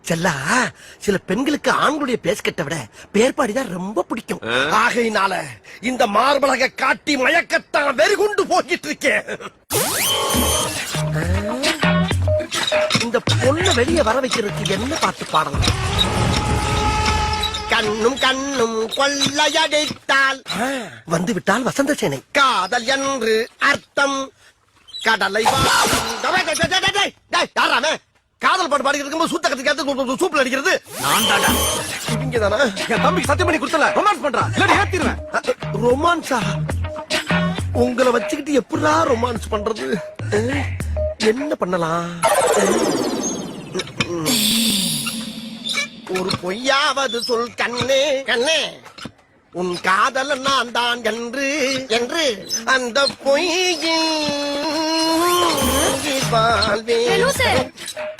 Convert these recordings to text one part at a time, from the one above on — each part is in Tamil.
செல்லா, சில பெண்களுக்கு ஆண்களுடைய பேஸ்கட்டை விட பேர்பாடிதான் ரொம்ப பிடிக்கும். ஆகையினால இந்த மார்பலக காட்டி மயக்கத்தான் வெறிகுண்டு போகிட்டு இருக்கேன். இந்த பொண்ணு வெளியே வர வைக்கிறதுக்கு என்ன பாட்டு பாடலாம்? கண்ணும் கண்ணும் கொள்ளையடித்தால் வந்து விட்டால் வசந்த சேனை காதல் என்று அர்த்தம். கடலை யாராமே காதல் பாட்டு பாடிக்கிறதுக்கு சூத்த கத்துக்கு சூப்பில் அடிக்கிறது இங்க தானே. என் தம்பிக்கு சத்தியம் பண்ணி கொடுத்தல ரொமான்ஸ் பண்றான், ஏத்திடுவேன். ரொமான்ஸா? உங்களை வச்சுக்கிட்டு எப்படா ரொமான்ஸ் பண்றது? என்ன பண்ணலாம்? ஒரு பொய்யாவது சொல் கண்ணே கண்ணே, உன் காதல் நான் தான் என்று என்று அந்த பொய்யை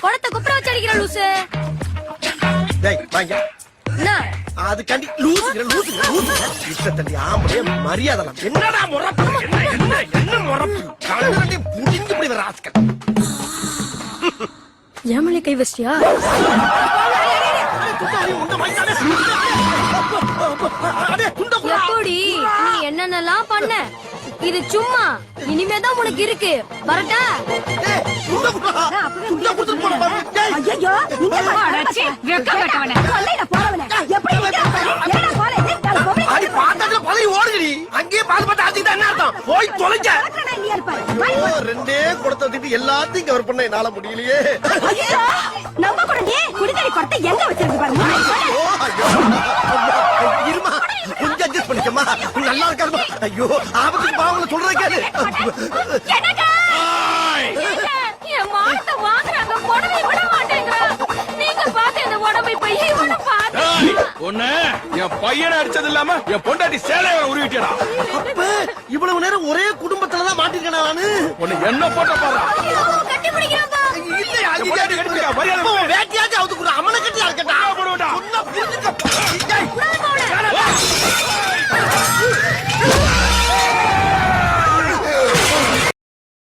குடத்தை குப்புற வச்சு அடிக்கிற லூசு. அது கண்டி லூசு லூசு லூசு இஷ்டத்தண்டி ஆம்பளே மரியாதை. என்னடா முறப்பு? என்ன முறப்பு? கண்டி புடிஞ்சு இப்படி வர ஆஸ்கர். ஏமலை கை வச்சியா? எப்படி நீ என்னென்னலாம் பண்ண? இது சும்மா, இனிமேதான் உனக்கு இருக்கு. வரட்டா? ஓடுகிறீ அங்கேயே பால் பட்டு ஆச்சுக்கிட்டா என்ன அர்த்தம்? போய் தொலைக்க. ரெண்டே கொடுத்து எல்லாத்தையும் கவர் பண்ண என்னால முடியலையே. நம்ம கூட குடிதடி கொடுத்த எங்க வச்சிருக்கு பாருங்க. இருமா, கொஞ்சம் அட்ஜஸ்ட் பண்ணிக்கமா, நல்லா இருக்காருமா. ஐயோ, ஆபத்துக்கு பாவங்களை சொல்றேன் கேளு. என் மானத்தை வாங்குறாங்க, புடவை விட மாட்டேங்கிறான். நீங்க பார்த்து இந்த புடவை பைய இவனை பார்த்து ஒண்ணு என் பையனை அடிச்சது இல்லாம என் பொண்டாட்டி சேலையை உருவிட்டா. அப்ப இவ்வளவு நேரம் ஒரே குடும்பத்துலதான் மாட்டிருக்கேன் நானு. ஒண்ணு என்ன போட்ட பாரு.